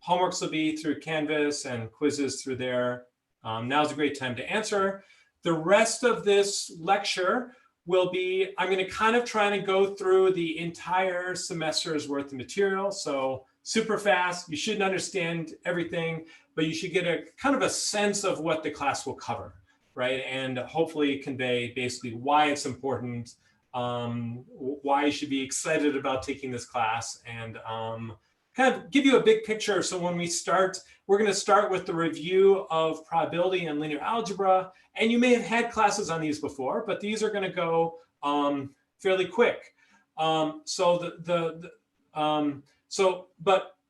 homeworks will be through Canvas and quizzes through there. Now's a great time to answer. The rest of this lecture will be, I'm going to kind of try to go through the entire semester's worth of material. So super fast, you shouldn't understand everything, but you should get a kind of a sense of what the class will cover, right? And hopefully convey basically why it's important, why you should be excited about taking this class, and kind of give you a big picture. So when we start, we're going to start with the review of probability and linear algebra. And you may have had classes on these before, but these are going to go fairly quick. But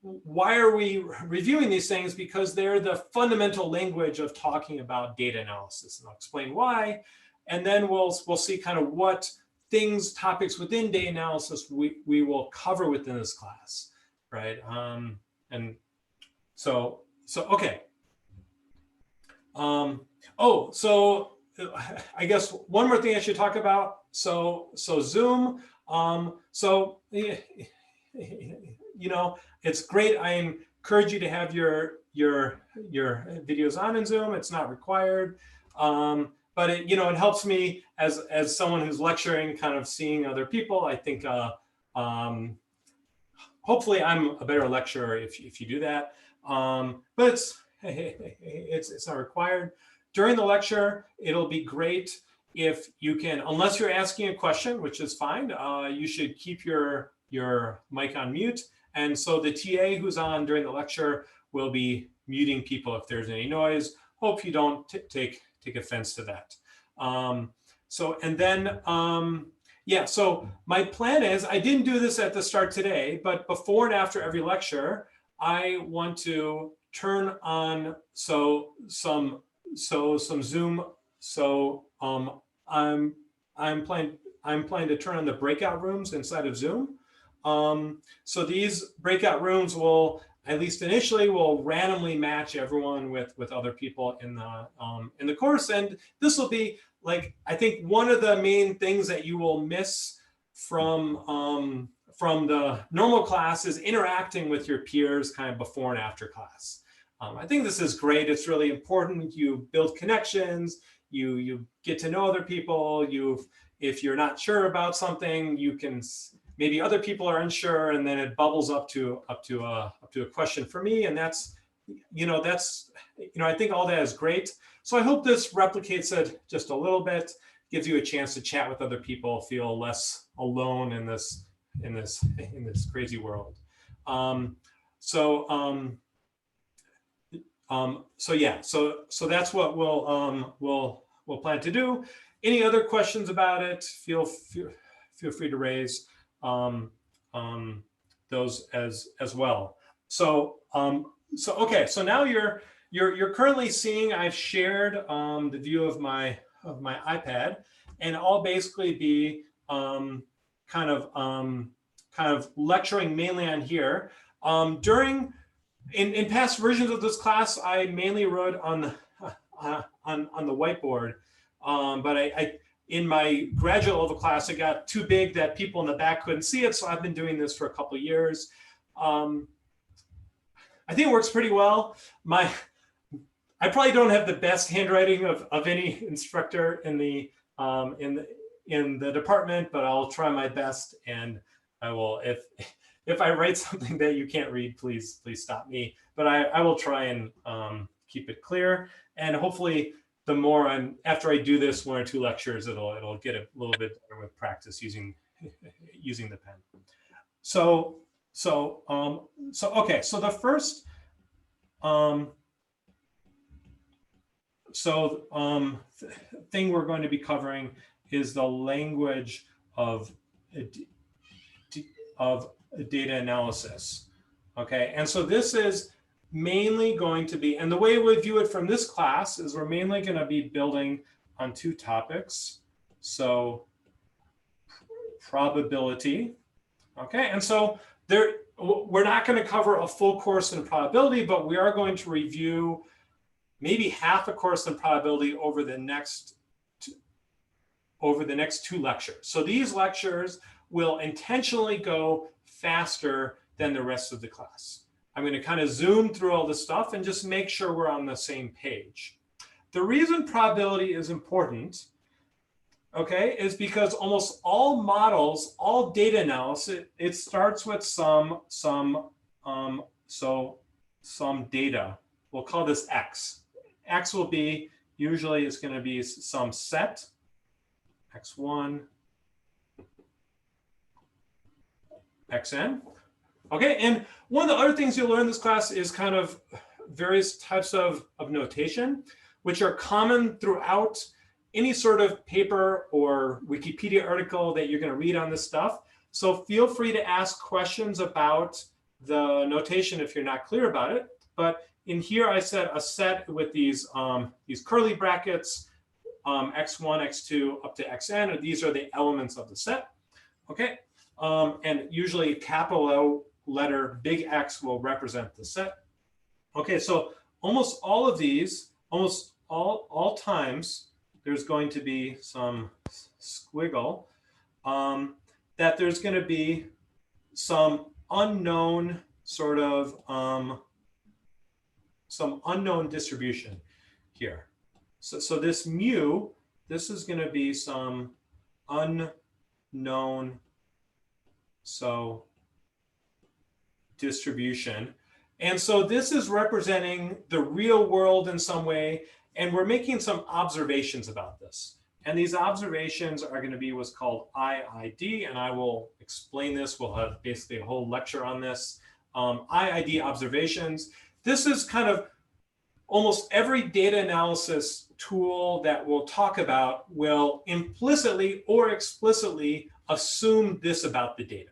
why are we reviewing these things? Because they're the fundamental language of talking about data analysis, and I'll explain why. And then we'll see kind of what things, topics within data analysis we will cover within this class, right? And so okay. So I guess one more thing I should talk about. So Zoom. You know, it's great. I encourage you to have your videos on in Zoom. It's not required, but it, you know, it helps me as someone who's lecturing, kind of seeing other people. I think hopefully I'm a better lecturer if you do that. But it's not required. During the lecture, it'll be great if you can, unless you're asking a question, which is fine, you should keep your mic on mute. And so the TA who's on during the lecture will be muting people if there's any noise. Hope you don't take offense to that. Yeah, so my plan is, I didn't do this at the start today, but before and after every lecture, I want to turn on some Zoom. So I'm planning to turn on the breakout rooms inside of Zoom. So these breakout rooms will, at least initially, will randomly match everyone with other people in the course, and this will be like, I think one of the main things that you will miss from the normal class is interacting with your peers kind of before and after class. I think this is great. It's really important. You build connections. You get to know other people. If you're not sure about something, you can, maybe other people are unsure, and then it bubbles up to a question for me, and that's I think all that is great. So I hope this replicates it just a little bit, gives you a chance to chat with other people, feel less alone in this crazy world. So that's what we'll plan to do. Any other questions about it? Feel free to raise those as well. Okay, so now you're currently seeing, I've shared the view of my iPad, and I'll basically be kind of lecturing mainly on here. In past versions of this class, I mainly wrote on the whiteboard, but in my graduate level class, it got too big that people in the back couldn't see it, so I've been doing this for a couple of years. I think it works pretty well. I probably don't have the best handwriting of any instructor in the department, but I'll try my best, and I will, if I write something that you can't read, please stop me. But I will try and keep it clear, and hopefully the more after I do this 1 or 2 lectures, it'll get a little bit better with practice using the pen. Okay, so the first thing we're going to be covering is the language of data analysis. Okay, and so this is mainly going to be, and the way we view it from this class is we're mainly going to be building on 2 topics. So probability. Okay, and so we're not going to cover a full course in probability, but we are going to review maybe half a course in probability over the next 2 lectures. So these lectures will intentionally go faster than the rest of the class. I'm going to kind of zoom through all this stuff and just make sure we're on the same page. The reason probability is important, okay, is because almost all models, all data analysis, it starts with some data. We'll call this X. X will be, usually it's going to be some set, X1, Xn. Okay, and one of the other things you'll learn in this class is kind of various types of notation, which are common throughout any sort of paper or Wikipedia article that you're going to read on this stuff. So feel free to ask questions about the notation if you're not clear about it. But in here, I said a set with these curly brackets, x1, x2, up to xn, and these are the elements of the set. Okay, and usually capital L letter, big X will represent the set. Okay, so almost all of these, almost all times, there's going to be some squiggle, that there's going to be some unknown sort of, some unknown distribution here. So this mu, this is going to be some unknown distribution. And so this is representing the real world in some way, and we're making some observations about this. And these observations are going to be what's called IID, and I will explain this. We'll have basically a whole lecture on this. IID observations. This is kind of almost every data analysis tool that we'll talk about will implicitly or explicitly assume this about the data.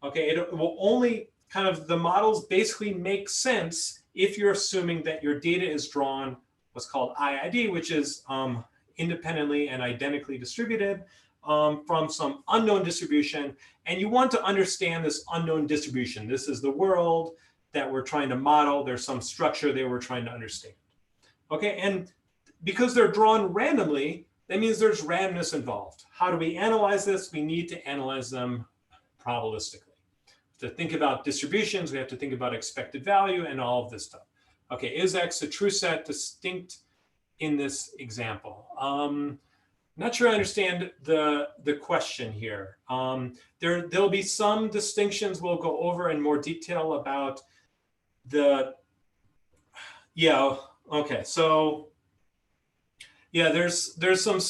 Okay, it will only kind of, the models basically make sense if you're assuming that your data is drawn what's called IID, which is independently and identically distributed from some unknown distribution. And you want to understand this unknown distribution. This is the world that we're trying to model. There's some structure there we're trying to understand. Okay, and because they're drawn randomly, that means there's randomness involved. How do we analyze this? We need to analyze them probabilistically. To think about distributions, we have to think about expected value and all of this stuff. Okay, is X a true set distinct in this example? Not sure I understand the question here. There'll be some distinctions we'll go over in more detail about the, yeah, okay, so yeah, there's some,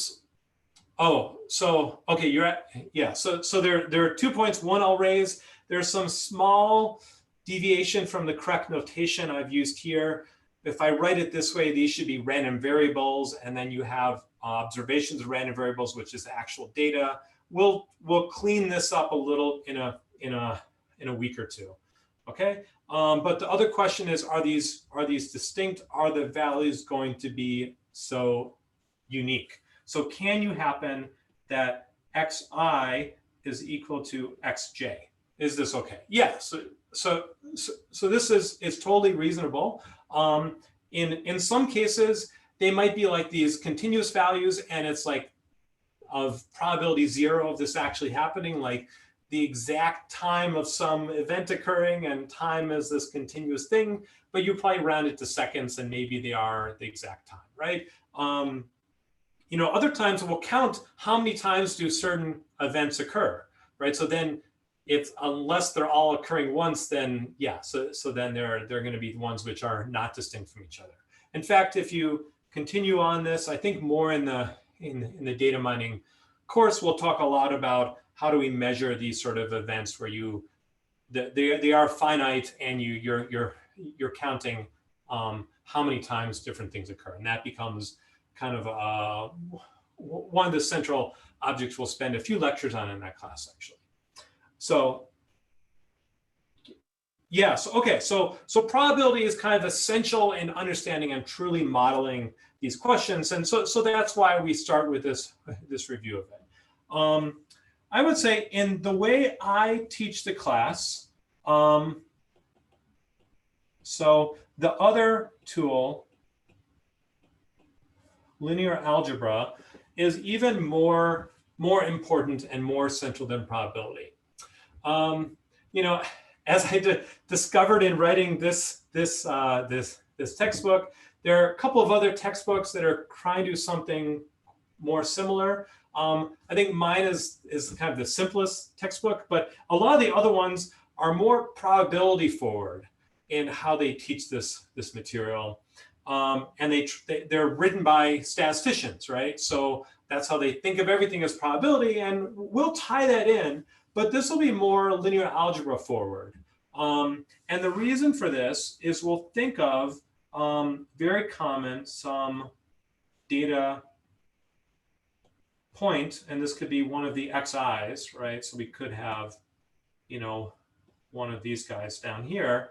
oh, so, okay, you're at, yeah, so there are 2 points. One I'll raise, there's some small deviation from the correct notation I've used here. If I write it this way, these should be random variables, and then you have observations of random variables, which is the actual data. We'll clean this up a little in a week or two. Okay, but the other question is, are these distinct? Are the values going to be so unique? So can you happen that xi is equal to xj? Is this okay? Yeah. So this is totally reasonable. In some cases, they might be like these continuous values, and it's like of probability 0 of this actually happening, like the exact time of some event occurring, and time is this continuous thing, but you probably round it to seconds, and maybe they are the exact time, right? You know, other times we'll count how many times do certain events occur, right? So then, if unless they're all occurring once, then yeah, so then they're going to be ones which are not distinct from each other. In fact, if you continue on this, I think more in the data mining course, we'll talk a lot about how do we measure these sort of events where they are finite, and you're counting how many times different things occur, and that becomes kind of one of the central objects we'll spend a few lectures on in that class, actually. So yes, okay, so probability is kind of essential in understanding and truly modeling these questions, and so that's why we start with this review of it. I would say in the way I teach the class, so the other tool, linear algebra, is even more important and more central than probability. You know, as I discovered in writing this textbook, there are a couple of other textbooks that are trying to do something more similar. I think mine is kind of the simplest textbook, but a lot of the other ones are more probability forward in how they teach this material. And they're written by statisticians, right? So that's how they think of everything as probability, and we'll tie that in, but this will be more linear algebra forward. And the reason for this is we'll think of very common some data point, and this could be one of the xi's, right? So we could have, one of these guys down here.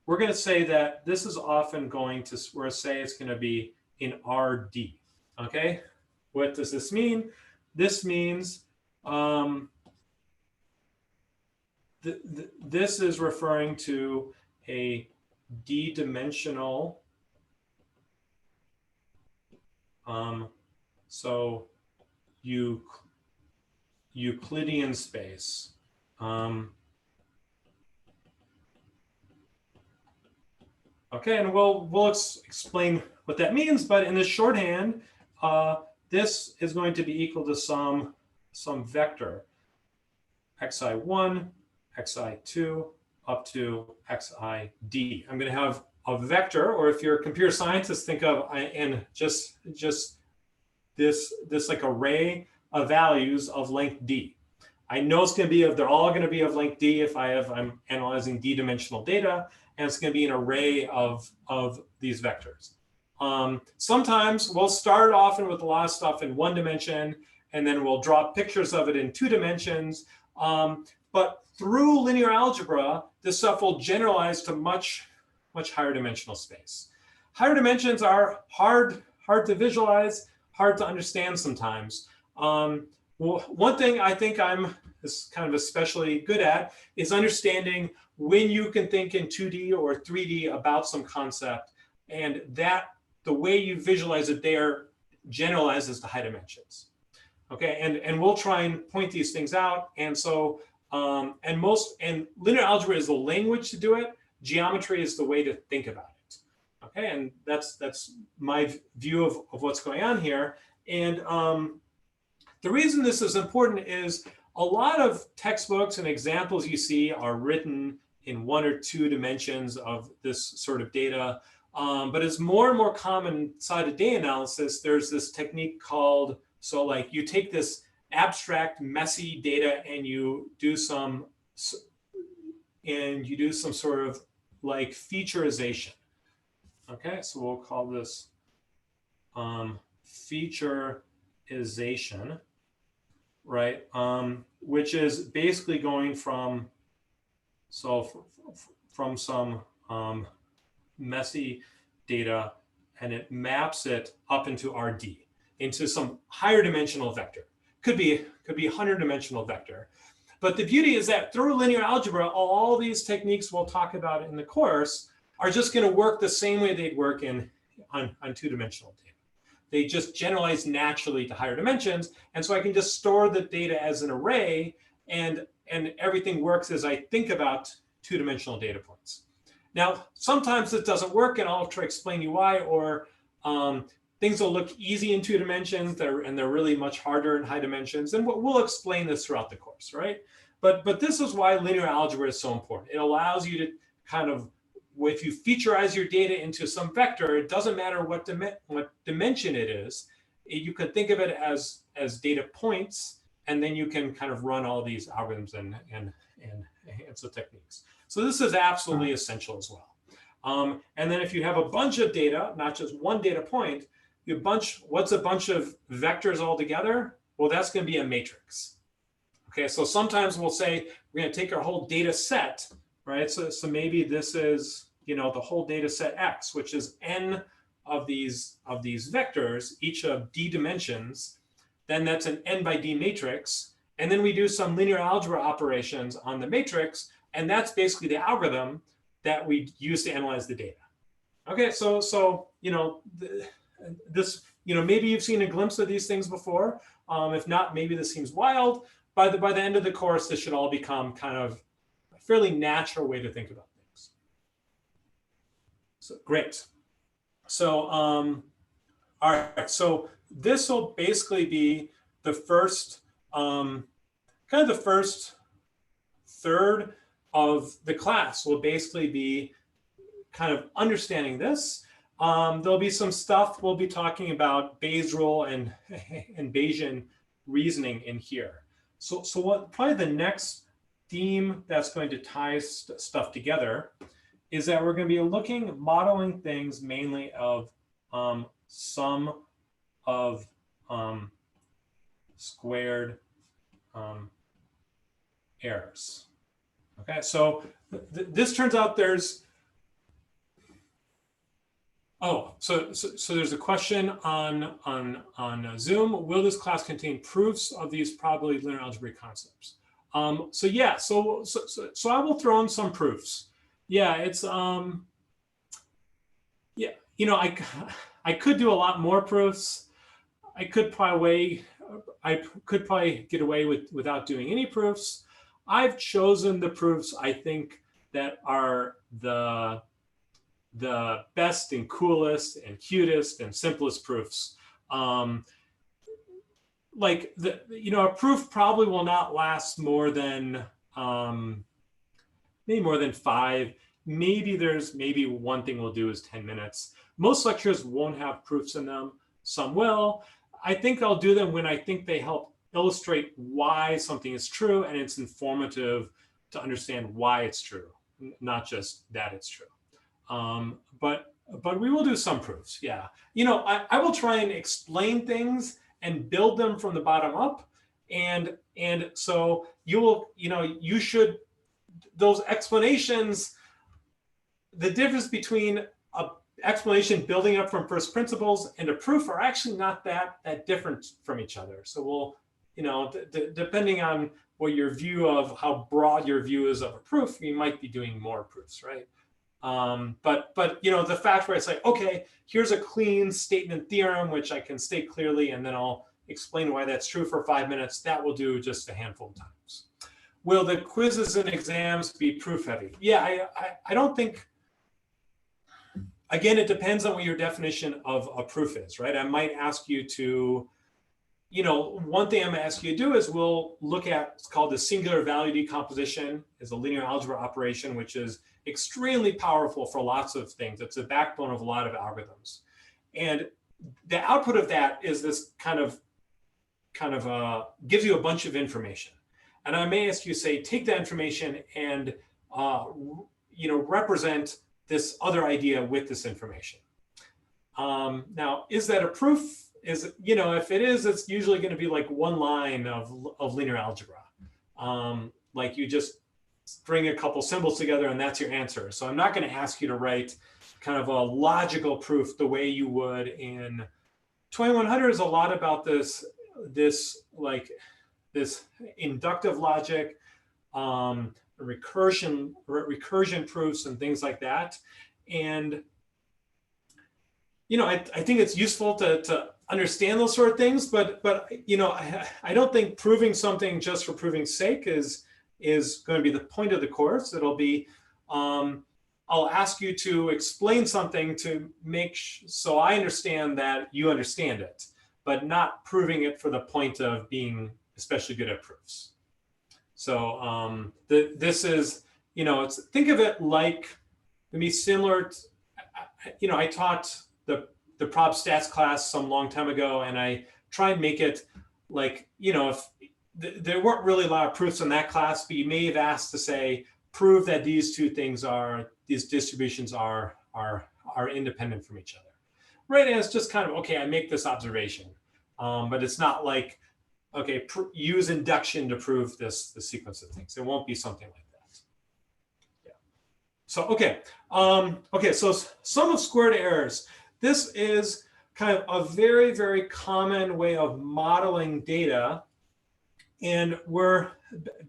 We're going to say that this is often going to, we're say it's going to be in RD, okay? What does this mean? This means this is referring to a d-dimensional, so Euclidean space. Okay, and we'll explain what that means, but in the shorthand, this is going to be equal to some vector, xi1, xi2, up to xid. I'm going to have a vector, or if you're a computer scientist, think of and just this like array of values of length d. I know it's going to be they're all going to be of length d if I'm analyzing d-dimensional data, and it's going to be an array of these vectors. Sometimes we'll start often with a lot of stuff in 1 dimension, and then we'll draw pictures of it in 2 dimensions. But through linear algebra, this stuff will generalize to much higher dimensional space. Higher dimensions are hard to visualize, hard to understand sometimes. Well, one thing I think I'm kind of especially good at is understanding when you can think in 2D or 3D about some concept, and that the way you visualize it there generalizes to high dimensions. Okay, and we'll try and point these things out. And so, and linear algebra is the language to do it. Geometry is the way to think about it. Okay, and that's my view of what's going on here. And the reason this is important is a lot of textbooks and examples you see are written in 1 or 2 dimensions of this sort of data. But as more and more common inside of data analysis, there's this technique called, so like you take this abstract, messy data and you do some sort of like featureization. Okay, so we'll call this featureization, right? Which is basically going from some messy data, and it maps it up into RD, into some higher dimensional vector. Could be 100-dimensional vector. But the beauty is that through linear algebra, all these techniques we'll talk about in the course are just going to work the same way they'd work on 2-dimensional data. They just generalize naturally to higher dimensions. And so I can just store the data as an array, and everything works as I think about 2-dimensional data points. Now, sometimes it doesn't work, and I'll try to explain you why, or things will look easy in 2 dimensions, and they're really much harder in high dimensions. And we'll explain this throughout the course, right? But this is why linear algebra is so important. It allows you to kind of, if you featureize your data into some vector, it doesn't matter what dimension it is. You can think of it as data points, and then you can kind of run all these algorithms and so techniques. So this is absolutely essential as well. And then if you have a bunch of data, not just one data point, what's a bunch of vectors all together? Well, that's going to be a matrix. Okay, so sometimes we'll say we're going to take our whole data set, right? So maybe this is, the whole data set X, which is n of these vectors, each of d dimensions. Then that's an n by d matrix. And then we do some linear algebra operations on the matrix, and that's basically the algorithm that we use to analyze the data. Okay, so this, maybe you've seen a glimpse of these things before. If not, maybe this seems wild. By the end of the course, this should all become kind of fairly natural way to think about things. So great. So all right, so this will basically be the first, kind of the first third of the class will basically be kind of understanding this. There'll be some stuff we'll be talking about Bayes' rule and Bayesian reasoning in here. So what probably the next theme that's going to tie stuff together is that we're going to be modeling things mainly of sum of squared errors. Okay, so this turns out there's, so there's a question on Zoom. Will this class contain proofs of these probability linear algebra concepts? So yeah, so I will throw in some proofs. Yeah, it's yeah, you know, I could do a lot more proofs. I could probably get away without doing any proofs. I've chosen the proofs I think that are the best and coolest and cutest and simplest proofs. Like a proof probably will not last more than maybe more than 5. Maybe one thing we'll do is 10 minutes. Most lectures won't have proofs in them. Some will. I think I'll do them when I think they help illustrate why something is true and it's informative to understand why it's true, not just that it's true. But we will do some proofs, yeah. I will try and explain things and build them from the bottom up, and so you should, those explanations, the difference between a explanation building up from first principles and a proof are actually not that different from each other. So we'll, depending on what your view of how broad your view is of a proof, you might be doing more proofs, right? But the fact where it's like, okay, here's a clean statement theorem, which I can state clearly, and then I'll explain why that's true for 5 minutes. That will do just a handful of times. Will the quizzes and exams be proof heavy? Yeah, I don't think, again, it depends on what your definition of a proof is, right? I might ask you to, one thing I'm gonna ask you to do is we'll look at, it's called the singular value decomposition, is a linear algebra operation, which is extremely powerful for lots of things. It's the backbone of a lot of algorithms. And the output of that is this kind of gives you a bunch of information. And I may ask you, say, take that information and represent this other idea with this information. Now, is that a proof? If it is, it's usually going to be like one line of linear algebra. Like you just string a couple symbols together and that's your answer. So I'm not going to ask you to write kind of a logical proof the way you would in 2100 is a lot about this inductive logic, recursion proofs and things like that. And I think it's useful to understand those sort of things, but I don't think proving something just for proving's sake is going to be the point of the course. It'll be, I'll ask you to explain something to make so I understand that you understand it, but not proving it for the point of being especially good at proofs. So this is, think of it like, maybe similar to, I taught the prob stats class some long time ago, and I try and make it like, if there weren't really a lot of proofs in that class, but you may have asked to say, prove that these these distributions are independent from each other, right? And it's just kind of, okay, I make this observation, but it's not like, okay, use induction to prove the sequence of things. It won't be something like that. Yeah. So, okay. So sum of squared errors. This is kind of a very, very common way of modeling data. And we're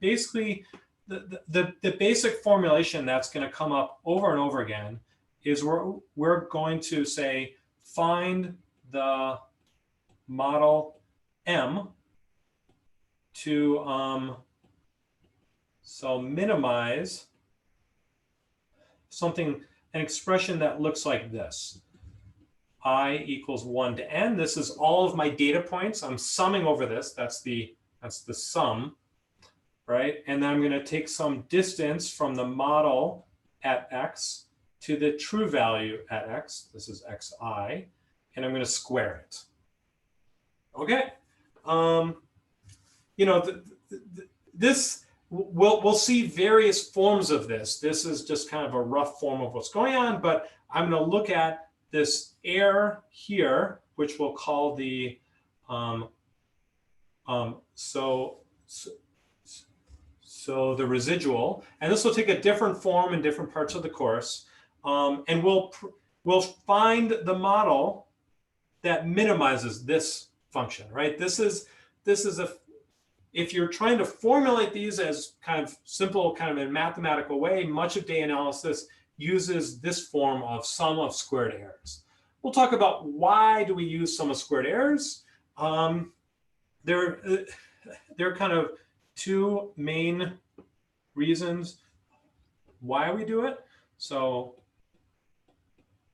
basically, the basic formulation that's going to come up over and over again is we're going to say, find the model M to so minimize something, an expression that looks like this. I equals 1 to n. This is all of my data points. I'm summing over this. That's the sum, right? And then I'm going to take some distance from the model at x to the true value at x. This is xi, and I'm going to square it. Okay. You know, this we'll see various forms of this. This is just kind of a rough form of what's going on, but I'm going to look at this air here, which we'll call the so the residual, and this will take a different form in different parts of the course, and we'll find the model that minimizes this function, right? This is if you're trying to formulate these as kind of simple, kind of in a mathematical way, much of data analysis uses this form of sum of squared errors. We'll talk about why do we use sum of squared errors. There are kind of two main reasons why we do it. So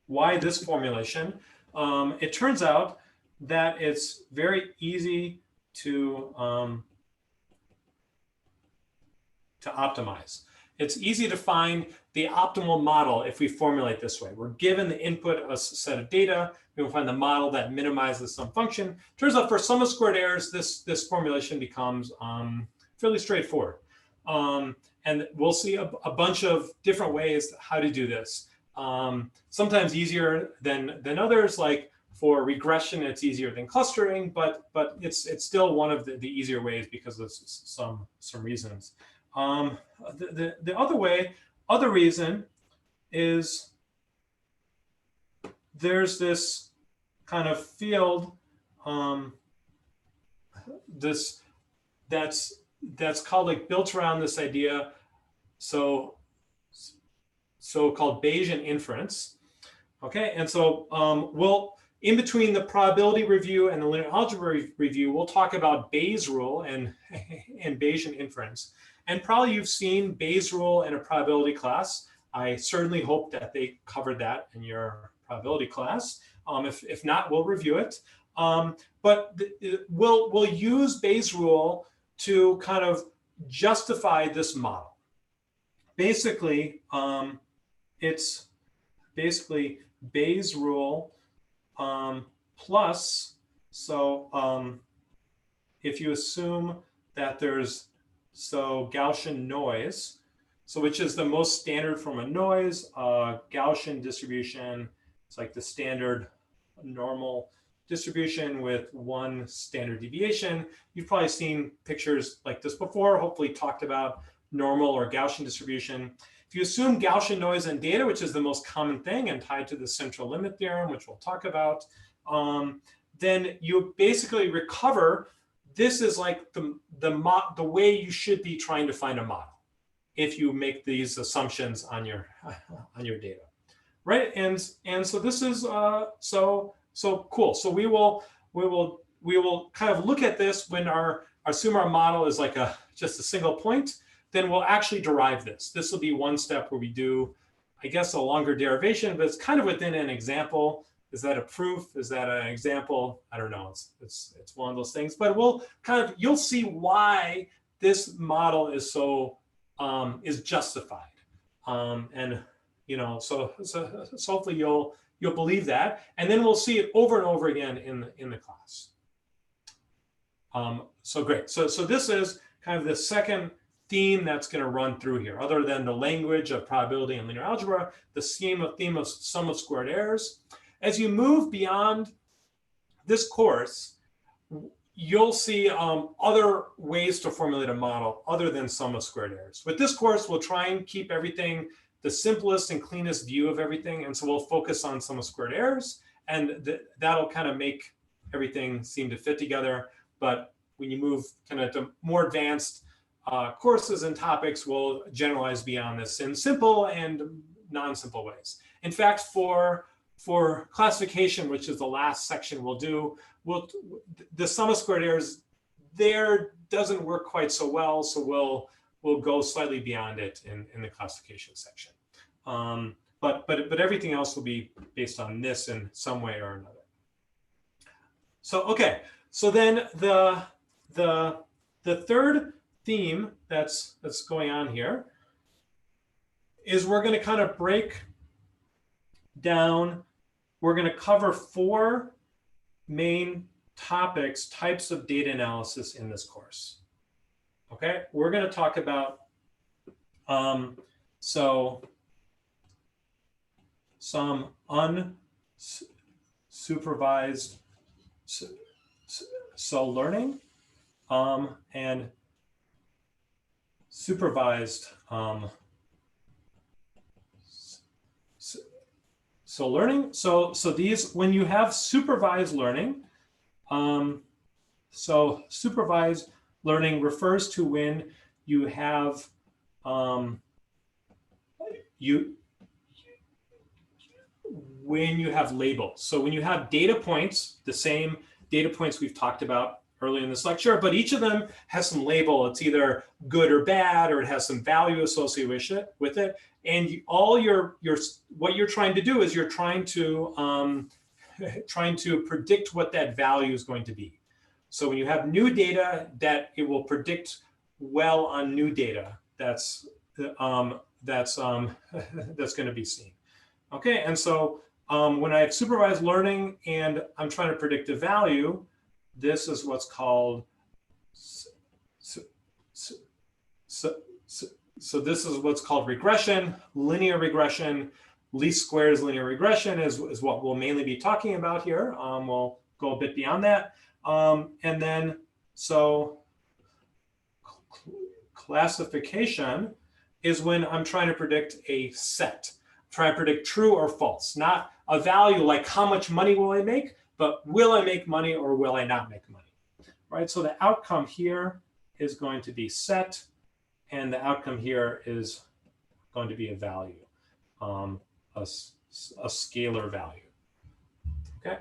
why this formulation? It turns out that it's very easy to optimize. It's easy to find the optimal model if we formulate this way. We're given the input a set of data. We will find the model that minimizes some function. Turns out for sum of squared errors, this formulation becomes fairly straightforward. And we'll see a bunch of different ways how to do this. Sometimes easier than others, like for regression, it's easier than clustering, but it's still one of the easier ways because of some reasons. The other reason is there's this kind of field that's called, like, built around this idea, so-called Bayesian inference. Okay, and so we'll, in between the probability review and the linear algebra review, we'll talk about Bayes' rule and Bayesian inference. And probably you've seen Bayes' rule in a probability class. I certainly hope that they covered that in your probability class. If not, we'll review it. But we'll use Bayes' rule to kind of justify this model. Basically, it's basically Bayes' rule plus, so if you assume that there's Gaussian noise, so which is the most standard form of noise, Gaussian distribution, it's like the standard normal distribution with one standard deviation. You've probably seen pictures like this before, hopefully talked about normal or Gaussian distribution. If you assume Gaussian noise in data, which is the most common thing and tied to the central limit theorem, which we'll talk about, then you basically recover. This is like the way you should be trying to find a model if you make these assumptions on your data, right? And so this is so cool. So we will kind of look at this when assume our model is like just a single point. Then we'll actually derive this. This will be one step where we do, I guess, a longer derivation, but it's kind of within an example. Is that a proof? Is that an example? I don't know. It's one of those things. But we'll kind of, you'll see why this model is so is justified. And you know, so hopefully you'll believe that, and then we'll see it over and over again in the class. So great. So this is kind of the second theme that's going to run through here. Other than the language of probability and linear algebra, the theme of sum of squared errors. As you move beyond this course, you'll see other ways to formulate a model other than sum of squared errors. With this course, we'll try and keep everything the simplest and cleanest view of everything. And so we'll focus on sum of squared errors, and that'll kind of make everything seem to fit together. But when you move kind of to more advanced courses and topics, we'll generalize beyond this in simple and non-simple ways. In fact, for classification, which is the last section we'll do, the sum of squared errors there doesn't work quite so well, so we'll go slightly beyond it in the classification section. But everything else will be based on this in some way or another. So okay, so then the third theme that's going on here is we're going to kind of break down. We're going to cover 4 main topics, types of data analysis in this course. Okay, we're going to talk about so some unsupervised learning and supervised learning. So these, when you have supervised learning, so supervised learning refers to when you have when you have labels. So when you have data points, the same data points we've talked about earlier in this lecture, but each of them has some label. It's either good or bad, or it has some value associated with it. And all what you're trying to do is you're trying to predict what that value is going to be. So when you have new data, that it will predict well on new data that's going to be seen. Okay, and so when I have supervised learning and I'm trying to predict a value, this is what's called, so this is what's called regression, linear regression. Least squares linear regression is what we'll mainly be talking about here. We'll go a bit beyond that. And then, so classification is when I'm trying to predict a set. Try to predict true or false, not a value like how much money will I make, but will I make money or will I not make money, right? So the outcome here is going to be set, and the outcome here is going to be a value, a scalar value, okay?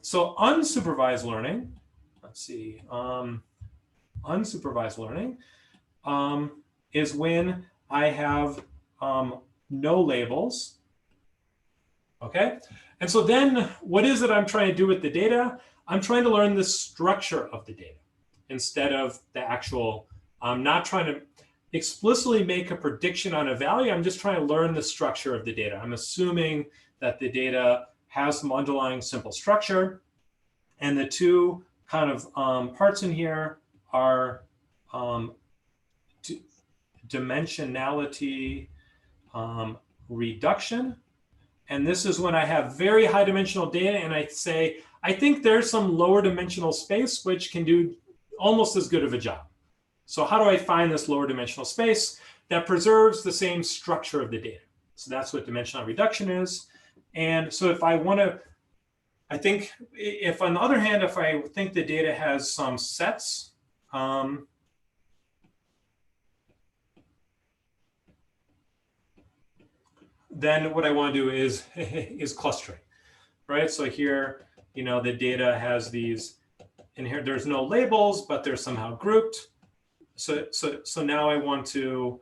So unsupervised learning, let's see, unsupervised learning is when I have no labels, okay? And so then what is it I'm trying to do with the data? I'm trying to learn the structure of the data instead of the actual, I'm not trying to explicitly make a prediction on a value. I'm just trying to learn the structure of the data. I'm assuming that the data has some underlying simple structure. And the 2 kind of parts in here are dimensionality reduction. And this is when I have very high dimensional data and I say, I think there's some lower dimensional space which can do almost as good of a job. So how do I find this lower dimensional space that preserves the same structure of the data? So that's what dimensional reduction is. And so if I want to, I think if on the other hand, if I think the data has some sets, then what I want to do is clustering, right? So here, the data has these, and here there's no labels, but they're somehow grouped. So now I want to,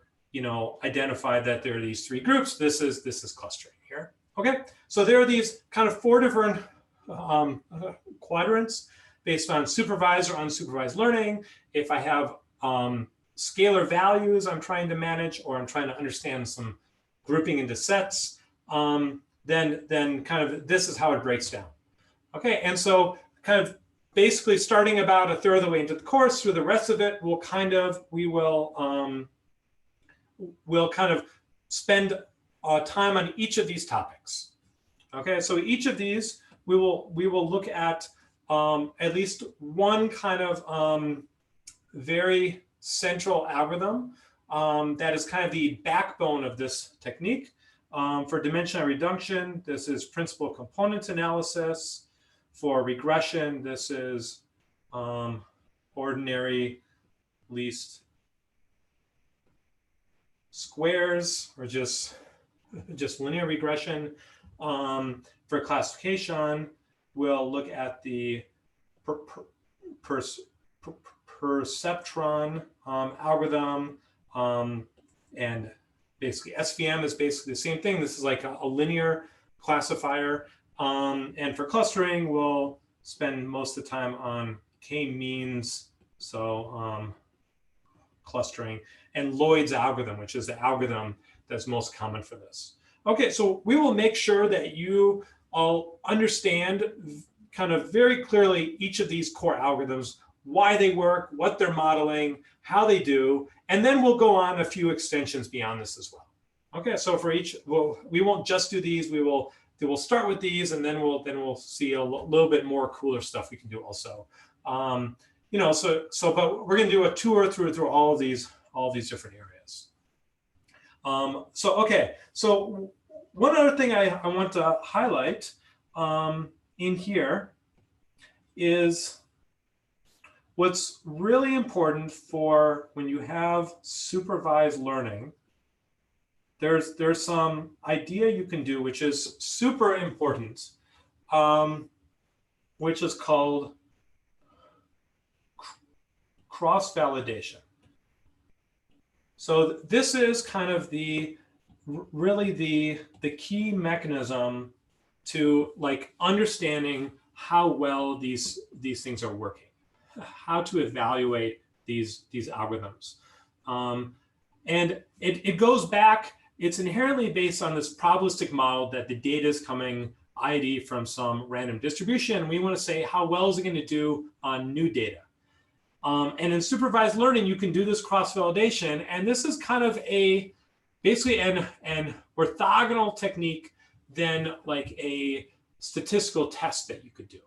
identify that there are these 3 groups. This is clustering here. Okay, so there are these kind of 4 different quadrants based on supervised or unsupervised learning. If I have scalar values I'm trying to manage, or I'm trying to understand some grouping into sets, then kind of this is how it breaks down. Okay, and so kind of basically starting about a third of the way into the course, through the rest of it, we'll kind of spend time on each of these topics. Okay, so each of these we will look at least one kind of very central algorithm that is kind of the backbone of this technique. For dimensional reduction, this is principal component analysis. For regression, this is ordinary least squares, or just linear regression. For classification, we'll look at the perceptron algorithm and basically. SVM is basically the same thing. This is like a linear classifier. And for clustering, we'll spend most of the time on k-means, so clustering, and Lloyd's algorithm, which is the algorithm that's most common for this. Okay, so we will make sure that you all understand kind of very clearly each of these core algorithms, why they work, what they're modeling, how they do, and then we'll go on a few extensions beyond this as well. Okay, so for each, we won't just do these. We'll start with these, and then we'll see a little bit more cooler stuff we can do also. You know, but we're going to do a tour through all these different areas. Okay, so one other thing I want to highlight in here is what's really important for when you have supervised learning. There's some idea you can do which is super important, which is called cross-validation. So this is kind of really the key mechanism to like understanding how well these things are working, how to evaluate these algorithms. And it goes back, it's inherently based on this probabilistic model that the data is coming ID from some random distribution. We want to say, how well is it going to do on new data? And in supervised learning, you can do this cross-validation. And this is kind of basically an orthogonal technique than like a statistical test that you could do.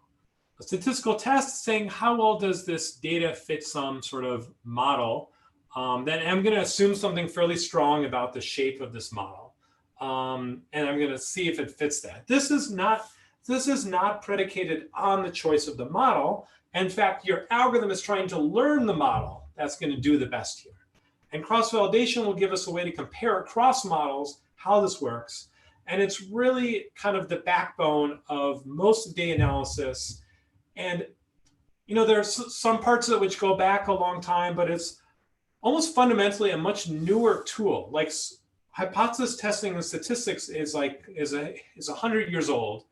A statistical test saying how well does this data fit some sort of model. Then I'm going to assume something fairly strong about the shape of this model. And I'm going to see if it fits that. This is not predicated on the choice of the model. In fact, your algorithm is trying to learn the model that's going to do the best here. And cross-validation will give us a way to compare across models how this works. And it's really kind of the backbone of most of data analysis. And you know, there's some parts of it which go back a long time, but it's almost fundamentally a much newer tool. Like hypothesis testing and statistics is 100 years old.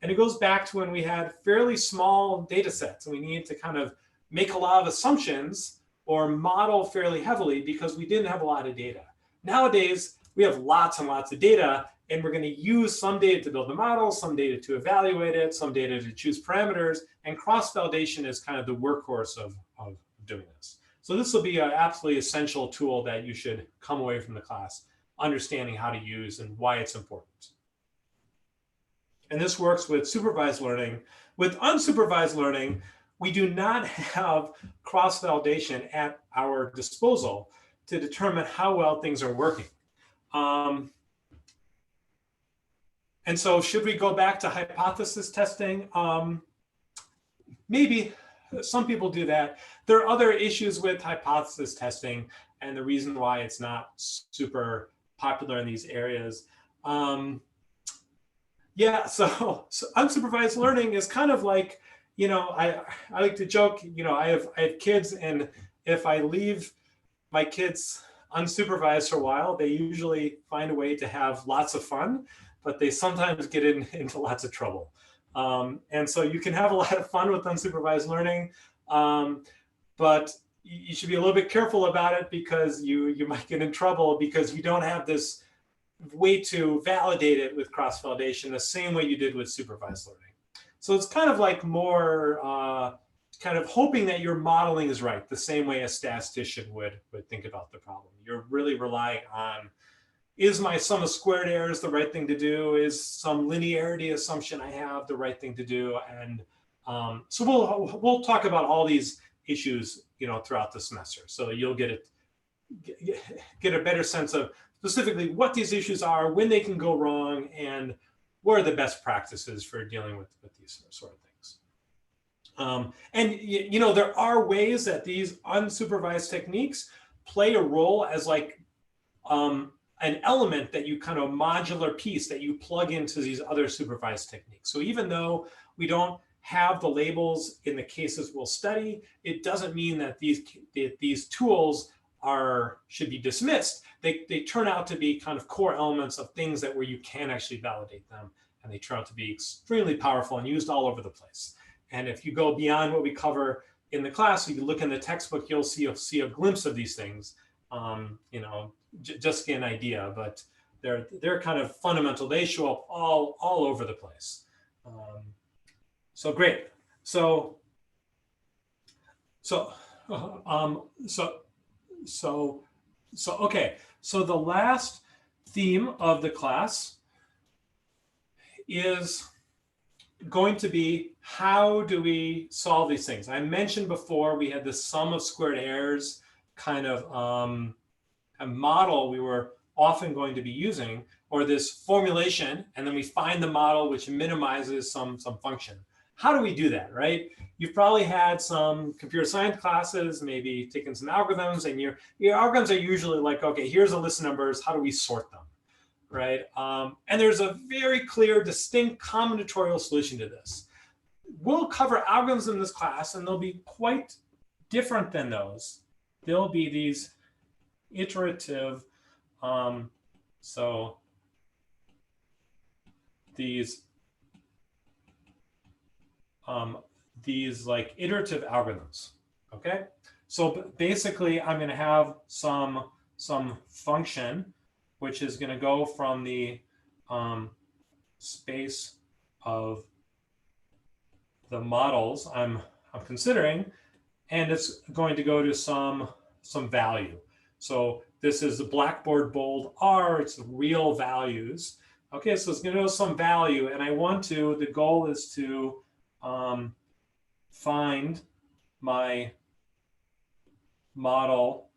And it goes back to when we had fairly small data sets and we needed to kind of make a lot of assumptions or model fairly heavily because we didn't have a lot of data. Nowadays, we have lots and lots of data, and we're going to use some data to build the model, some data to evaluate it, some data to choose parameters, and cross-validation is kind of the workhorse of doing this. So this will be an absolutely essential tool that you should come away from the class understanding how to use and why it's important. And this works with supervised learning. With unsupervised learning, we do not have cross-validation at our disposal to determine how well things are working. And so should we go back to hypothesis testing? Maybe. Some people do that. There are other issues with hypothesis testing and the reason why it's not super popular in these areas. Yeah, so unsupervised learning is kind of like, you know, I like to joke, you know, I have kids, and if I leave my kids unsupervised for a while, they usually find a way to have lots of fun, but they sometimes get into lots of trouble. And so you can have a lot of fun with unsupervised learning, but you should be a little bit careful about it because you might get in trouble because you don't have this way to validate it with cross-validation the same way you did with supervised learning. So it's kind of like more kind of hoping that your modeling is right, the same way a statistician would think about the problem. You're really relying on, is my sum of squared errors the right thing to do? Is some linearity assumption I have the right thing to do? And so we'll talk about all these issues, you know, throughout the semester. So you'll get a better sense of specifically what these issues are, when they can go wrong, and what are the best practices for dealing with these sort of things. And you know, there are ways that these unsupervised techniques play a role as like an element that you kind of modular piece that you plug into these other supervised techniques. So even though we don't have the labels in the cases we'll study, it doesn't mean that these tools should be dismissed, they turn out to be kind of core elements of things that where you can actually validate them, and they turn out to be extremely powerful and used all over the place. And if you go beyond what we cover in the class, if you look in the textbook, you'll see a glimpse of these things. You know, just get an idea, but they're kind of fundamental. They show up all over the place. So great. So okay. So the last theme of the class is going to be, how do we solve these things? I mentioned before we had the sum of squared errors kind of a model we were often going to be using, or this formulation, and then we find the model which minimizes some function. How do we do that, right? You've probably had some computer science classes, maybe taken some algorithms, and your algorithms are usually like, okay, here's a list of numbers, how do we sort them, right? And there's a very clear, distinct combinatorial solution to this. We'll cover algorithms in this class, and they'll be quite different than those. They'll be these iterative, so these like iterative algorithms, okay? So basically, I'm going to have some function which is going to go from the space of the models I'm considering, and it's going to go to some value. So this is the Blackboard bold R, it's real values. Okay, so it's going to go some value, and the goal is to find my model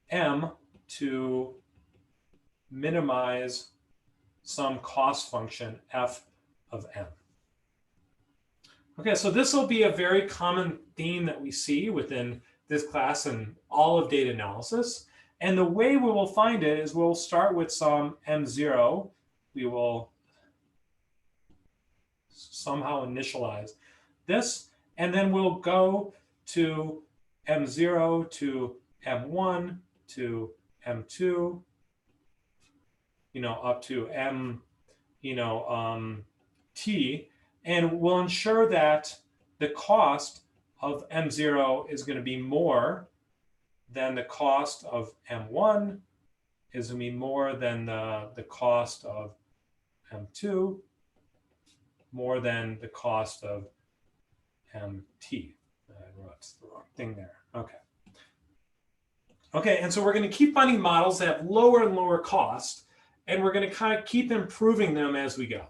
M to minimize some cost function f of M. Okay, so this will be a very common theme that we see within this class and all of data analysis. And the way we will find it is we'll start with some M0. We will somehow initialize this, and then we'll go to M0 to M1 to M2, up to M, T, and we'll ensure that the cost of M0 is going to be more than the cost of M1, is going to be more than the cost of M2, more than the cost of MT. I wrote the wrong thing there. Okay. Okay, and so we're going to keep finding models that have lower and lower cost, and we're going to kind of keep improving them as we go.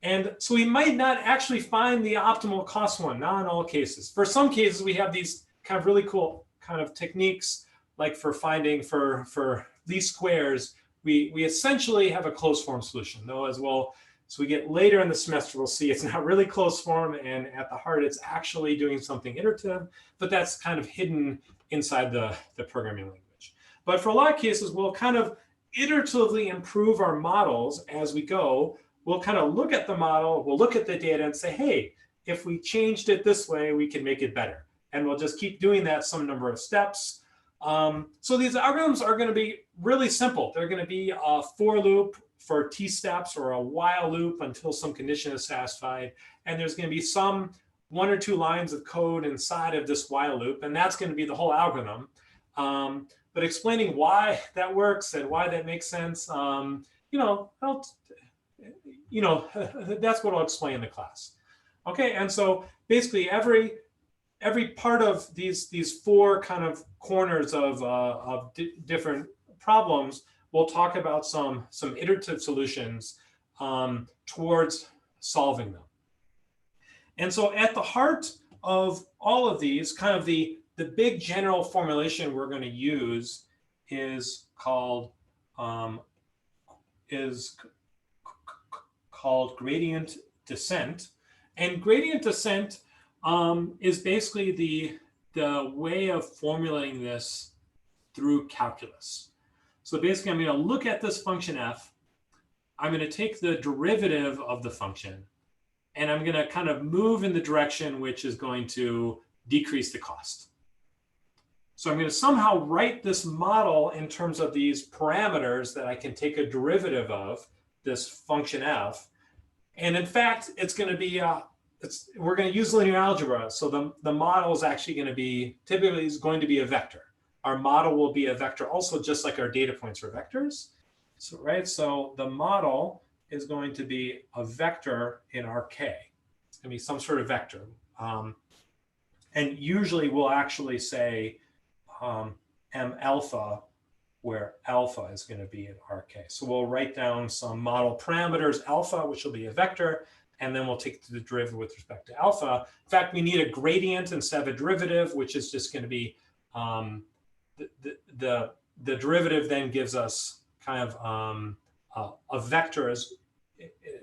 And so we might not actually find the optimal cost one, not in all cases. For some cases, we have these kind of really cool kind of techniques, like for finding for least squares, we essentially have a closed form solution, though, as well. So we get later in the semester, we'll see it's not really closed form, and at the heart, it's actually doing something iterative, but that's kind of hidden inside the programming language. But for a lot of cases, we'll kind of iteratively improve our models as we go. We'll kind of look at the model, we'll look at the data and say, hey, if we changed it this way, we can make it better. And we'll just keep doing that some number of steps. So these algorithms are going to be really simple. They're going to be a for loop for t steps, or a while loop until some condition is satisfied. And there's going to be some 1 or 2 lines of code inside of this while loop, and that's going to be the whole algorithm. But explaining why that works and why that makes sense, that's what I'll explain in the class. Okay, and so basically every part of these 4 kind of corners of different problems, we'll talk about some iterative solutions towards solving them. And so at the heart of all of these, kind of the big general formulation we're going to use is called gradient descent. And gradient descent is basically the way of formulating this through calculus. So basically, I'm going to look at this function f. I'm going to take the derivative of the function, and I'm going to kind of move in the direction which is going to decrease the cost. So I'm going to somehow write this model in terms of these parameters that I can take a derivative of this function f. And in fact, it's going to be, we're going to use linear algebra. So the model is actually going to be, typically is going to be a vector. Our model will be a vector also, just like our data points are vectors. So, right, so the model is going to be a vector in Rk. It's going to be some sort of vector. And usually we'll actually say m alpha, where alpha is going to be in Rk. So we'll write down some model parameters, alpha, which will be a vector, and then we'll take the derivative with respect to alpha. In fact, we need a gradient instead of a derivative, which is just going to be the derivative then gives us kind of a vector as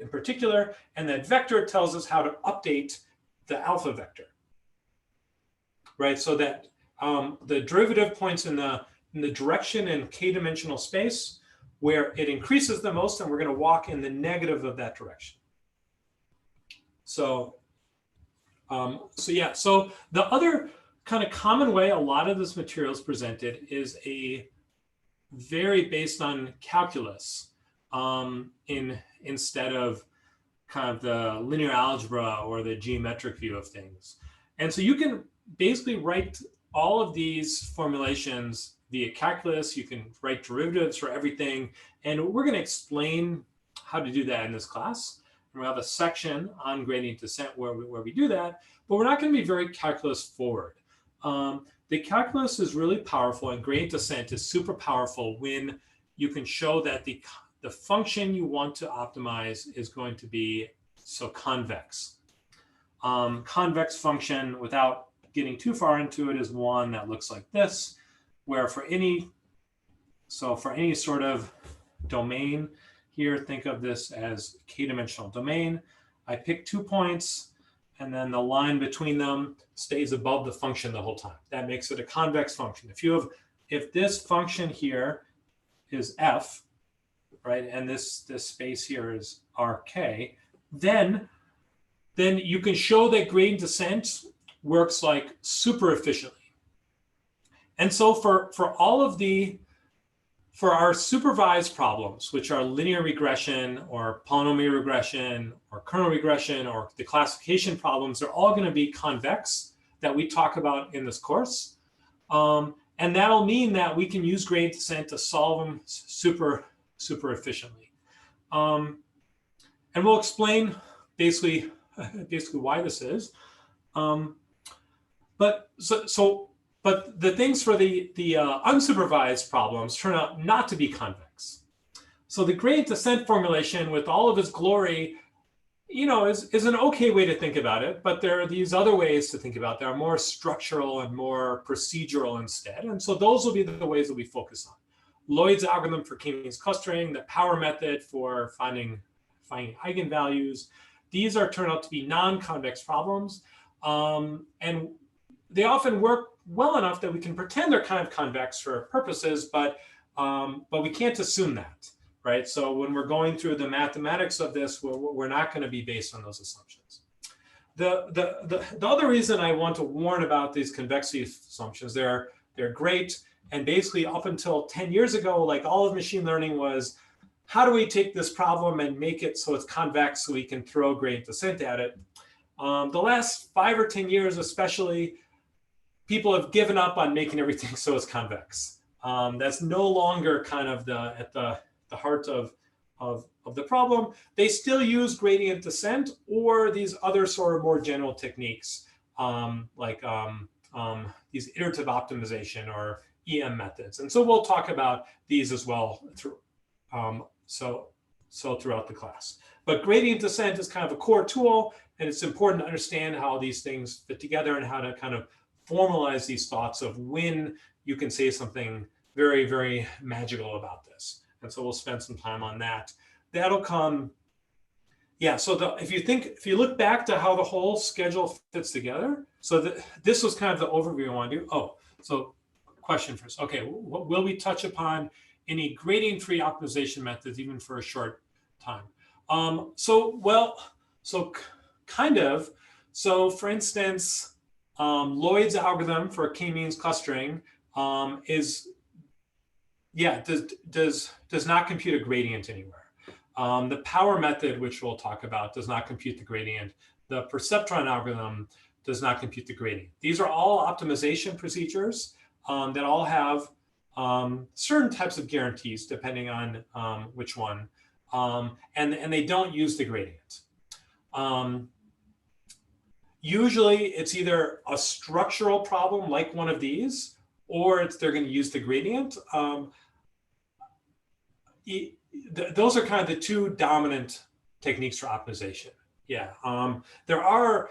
in particular, and that vector tells us how to update the alpha vector, right? So that the derivative points in the direction in k-dimensional space where it increases the most, and we're going to walk in the negative of that direction. So, yeah, so the other kind of common way a lot of this material is presented is a very based on calculus instead of kind of the linear algebra or the geometric view of things. And so you can basically write all of these formulations via calculus. You can write derivatives for everything. And we're going to explain how to do that in this class. And we'll have a section on gradient descent where we do that, but we're not going to be very calculus forward. The calculus is really powerful, and gradient descent is super powerful when you can show that the function you want to optimize is going to be so convex. Convex function, without getting too far into it, is one that looks like this, where for any sort of domain here, think of this as k-dimensional domain. I pick 2 points, and then the line between them stays above the function the whole time. That makes it a convex function. If this function here is f, right, and this space here is Rk, then you can show that gradient descent works like super efficiently. And so for our supervised problems, which are linear regression or polynomial regression or kernel regression or the classification problems, they're all going to be convex that we talk about in this course. And that'll mean that we can use gradient descent to solve them super efficiently. And we'll explain basically why this is. But the things for the unsupervised problems turn out not to be convex. So the gradient descent formulation, with all of its glory, is an okay way to think about it. But there are these other ways to think about it that are more structural and more procedural instead. And so those will be the ways that we focus on. Lloyd's algorithm for k-means clustering, the power method for finding eigenvalues. These turn out to be non-convex problems, and they often work well enough that we can pretend they're kind of convex for purposes, but we can't assume that, right? So when we're going through the mathematics of this, we're not going to be based on those assumptions. The other reason I want to warn about these convexity assumptions, they're great, and basically up until 10 years ago, like all of machine learning was, how do we take this problem and make it so it's convex so we can throw gradient descent at it? The last 5 or 10 years especially, people have given up on making everything so it's convex. That's no longer kind of at the heart of the problem. They still use gradient descent or these other sort of more general techniques like these iterative optimization or EM methods. And so we'll talk about these as well throughout the class. But gradient descent is kind of a core tool, and it's important to understand how these things fit together and how to kind of formalize these thoughts of when you can say something very, very magical about this. And so we'll spend some time on that. That'll come, yeah, so if you look back to how the whole schedule fits together, so this was kind of the overview I want to do. Oh, so question first. Okay, will we touch upon any gradient-free optimization methods even for a short time? Kind of. So for instance, Lloyd's algorithm for k-means clustering does not compute a gradient anywhere. The power method, which we'll talk about, does not compute the gradient. The perceptron algorithm does not compute the gradient. These are all optimization procedures that all have certain types of guarantees depending on which one, and they don't use the gradient. Usually it's either a structural problem like one of these, or they're going to use the gradient. Those are kind of the two dominant techniques for optimization. Yeah, there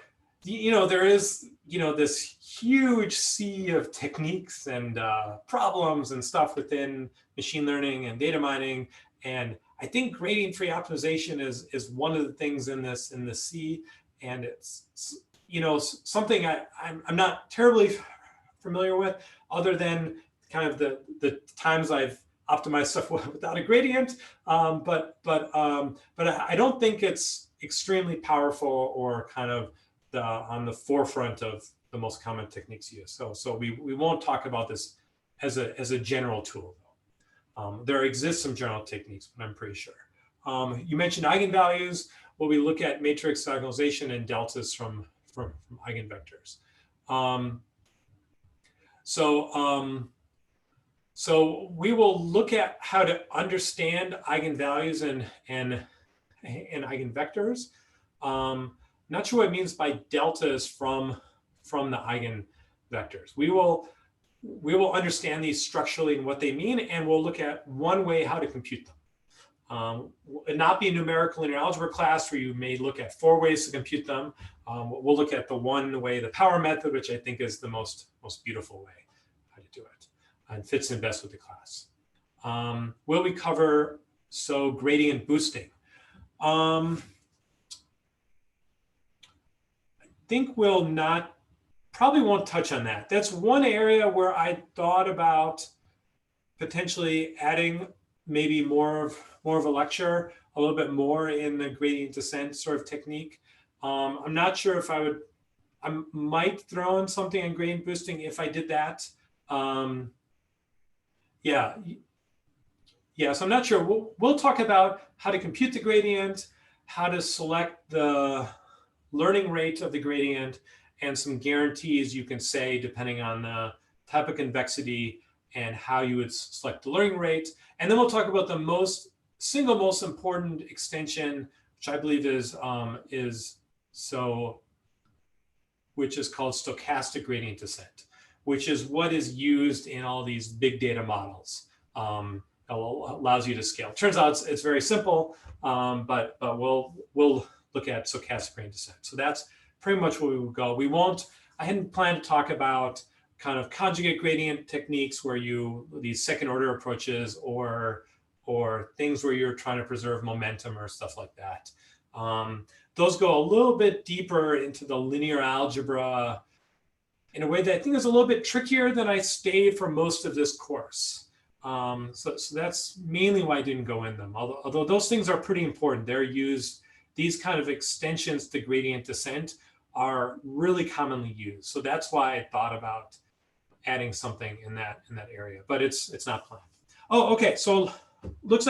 is this huge sea of techniques and problems and stuff within machine learning and data mining, and I think gradient-free optimization is one of the things in the sea, and it's something I'm not terribly familiar with, other than kind of the times I've optimized stuff without a gradient, but I don't think it's extremely powerful or kind of on the forefront of the most common techniques used. So we won't talk about this as a general tool. There exists some general techniques, but I'm pretty sure. You mentioned eigenvalues. Well, we look at matrix diagonalization and deltas from eigenvectors. So we will look at how to understand eigenvalues and eigenvectors. Not sure what it means by deltas from the eigenvectors. We will understand these structurally and what they mean, and we'll look at one way how to compute them. It not be a numerical linear algebra class where you may look at 4 ways to compute them. We'll look at the one way, the power method, which I think is the most beautiful way how to do it and fits in best with the class. Will we cover gradient boosting? I think probably won't touch on that. That's one area where I thought about potentially adding maybe more of a lecture, a little bit more in the gradient descent sort of technique. I'm not sure if I might throw in something on gradient boosting if I did that. So I'm not sure. We'll talk about how to compute the gradient, how to select the learning rate of the gradient, and some guarantees you can say depending on the type of convexity and how you would select the learning rate. And then we'll talk about the single most important extension, which I believe which is called stochastic gradient descent, which is what is used in all these big data models. Allows you to scale. Turns out it's very simple, but we'll look at stochastic gradient descent. So that's pretty much where we would go. I hadn't planned to talk about kind of conjugate gradient techniques where these second order approaches or things where you're trying to preserve momentum or stuff like that. Those go a little bit deeper into the linear algebra in a way that I think is a little bit trickier than I stayed for most of this course. So that's mainly why I didn't go in them. Although those things are pretty important. They're used, these kind of extensions to gradient descent are really commonly used. So that's why I thought about adding something in that area, but it's not planned. Oh, okay. So looks